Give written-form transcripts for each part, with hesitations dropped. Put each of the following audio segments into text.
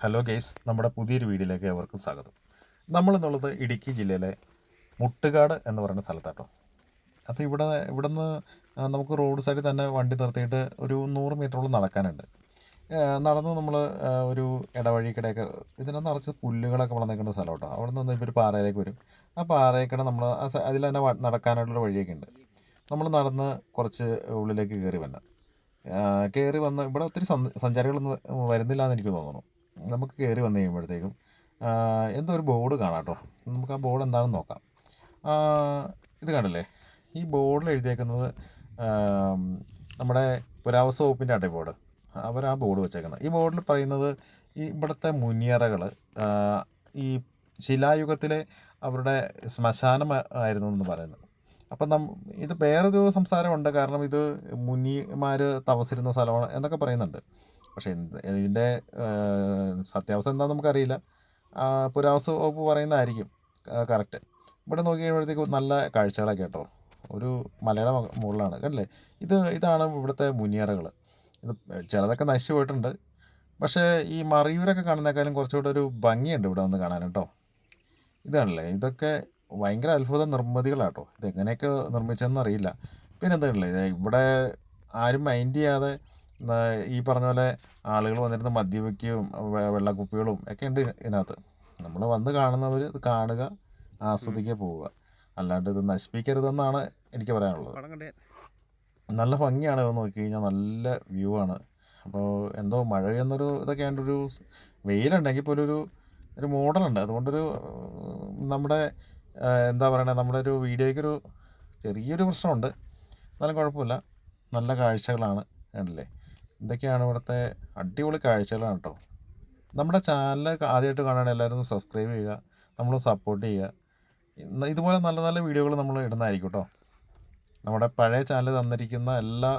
Hello guys, നമ്മുടെ പുതിയൊരു വീഡിയോയിലേക്ക് ഏവർക്കും സ്വാഗതം. നമ്മളെന്നുള്ളത് ഇടുക്കി ജില്ലയിലെ മുട്ടുകാട് എന്ന് പറയുന്ന സ്ഥലത്താട്ടോ. അപ്പോൾ ഇവിടുന്ന് നമുക്ക് റോഡ് സൈഡിൽ തന്നെ വണ്ടി നിർത്തിയിട്ട് ഒരു 100 മീറ്ററോളം നടക്കാനുണ്ട്. നടന്ന് നമ്മൾ ഒരു ഇടവഴിക്കിടെയൊക്കെ ഇതിനകത്ത് നിറച്ച് പുല്ലുകളൊക്കെ വളർന്നിരിക്കുന്ന ഒരു സ്ഥലം കേട്ടോ. അവിടെ നിന്ന് ഇപ്പോൾ ഒരു പാറയിലേക്ക് വരും. ആ പാറയ്ക്കിടെ നമ്മൾ അതിൽ തന്നെ നടക്കാനായിട്ടുള്ള വഴിയൊക്കെ ഉണ്ട്. നമ്മൾ നടന്ന് കുറച്ച് ഉള്ളിലേക്ക് കയറി വരണം. കയറി വന്ന് ഇവിടെ ഒത്തിരി സഞ്ചാരികളൊന്നും വരുന്നില്ല എന്ന് എനിക്ക് തോന്നുന്നു. നമുക്ക് കയറി വന്നു കഴിയുമ്പോഴത്തേക്കും എന്തോ ഒരു ബോർഡ് കാണാം കേട്ടോ. നമുക്ക് ആ ബോർഡ് എന്താണെന്ന് നോക്കാം. ആ, ഇത് കണ്ടില്ലേ, ഈ ബോർഡിൽ എഴുതിയേക്കുന്നത് നമ്മുടെ പുരാവസ്തു വകുപ്പിൻ്റെ അടേ ബോർഡ്. അവർ ആ ബോർഡ് വെച്ചേക്കുന്നത്. ഈ ബോർഡിൽ പറയുന്നത് ഈ ഇവിടുത്തെ മുനിയറകൾ ഈ ശിലായുഗത്തിലെ അവരുടെ ശ്മശാനം ആയിരുന്നു എന്ന് പറയുന്നത്. അപ്പം ഇത് വേറൊരു സംസാരമുണ്ട്. കാരണം ഇത് മുനിമാർ തപസ്സിരുന്ന സ്ഥലമാണ് എന്നൊക്കെ പറയുന്നുണ്ട്. പക്ഷേ ഇതിൻ്റെ സത്യാവസ്ഥ എന്താണെന്ന് നമുക്കറിയില്ല. പുരാവസ്തു വകുപ്പ് പറയുന്നതായിരിക്കും കറക്റ്റ്. ഇവിടെ നോക്കി കഴിയുമ്പോഴത്തേക്ക് നല്ല കാഴ്ചകളൊക്കെ കേട്ടോ. ഒരു മലയുടെ മുകളിലാണ് കണ്ടില്ലേ. ഇതാണ് ഇവിടുത്തെ മുനിയറകൾ. ഇത് ചിലതൊക്കെ നശിച്ചു പോയിട്ടുണ്ട്. പക്ഷേ ഈ മറയൂരൊക്കെ കാണുന്നേക്കാളും കുറച്ചുകൂടെ ഒരു ഭംഗിയുണ്ട് ഇവിടെ വന്ന് കാണാൻ കേട്ടോ. ഇതാണല്ലേ, ഇതൊക്കെ ഭയങ്കര അത്ഭുത നിർമ്മിതികളാട്ടോ. ഇതെങ്ങനെയൊക്കെ നിർമ്മിച്ചതെന്ന് അറിയില്ല. പിന്നെ എന്താണല്ലേ, ഇവിടെ ആരും മൈൻഡ് ചെയ്യാതെ ഈ പറഞ്ഞ പോലെ ആളുകൾ വന്നിരുന്ന് മദ്യപിക്കുകയും വെള്ളക്കുപ്പികളും ഒക്കെ ഉണ്ട് ഇതിനകത്ത്. നമ്മൾ വന്ന് കാണുന്നവർ ഇത് കാണുക, ആസ്വദിക്കുക, പോവുക. അല്ലാണ്ട് ഇത് നശിപ്പിക്കരുതെന്നാണ് എനിക്ക് പറയാനുള്ളത്. നല്ല ഭംഗിയാണ് ഇത് നോക്കി കഴിഞ്ഞാൽ, നല്ല വ്യൂ ആണ്. അപ്പോൾ എന്തോ മഴ എന്നൊരു ഇതൊക്കെ ആയിട്ടൊരു വെയിലുണ്ടെങ്കിൽ പോലും ഒരു മോഡലുണ്ട്. അതുകൊണ്ടൊരു നമ്മുടെ എന്താ പറയണത്, നമ്മുടെ ഒരു വീഡിയോയ്ക്കൊരു ചെറിയൊരു പ്രശ്നമുണ്ട്. എന്നാലും കുഴപ്പമില്ല, നല്ല കാഴ്ചകളാണ്. കണ്ടില്ലേ, ഇതൊക്കെയാണ് ഇവിടുത്തെ അടിപൊളി കാഴ്ചകളാണ് കേട്ടോ. നമ്മുടെ ചാനൽ ആദ്യമായിട്ട് കാണുകയാണെങ്കിൽ എല്ലാവരും ഒന്ന് സബ്സ്ക്രൈബ് ചെയ്യുക, നമ്മൾ സപ്പോർട്ട് ചെയ്യുക. ഇതുപോലെ നല്ല നല്ല വീഡിയോകൾ നമ്മൾ ഇടുന്നതായിരിക്കും കേട്ടോ. നമ്മുടെ പഴയ ചാനൽ തന്നിരിക്കുന്ന എല്ലാ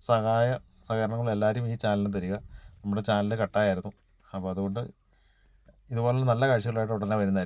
സഹകരണങ്ങളും എല്ലാവരും ഈ ചാനലിന് തരിക. നമ്മുടെ ചാനൽ കട്ടായിരുന്നു. അപ്പോൾ അതുകൊണ്ട് ഇതുപോലെ നല്ല കാഴ്ചകളായിട്ട് ഉടനെ വരുന്നതായിരിക്കും.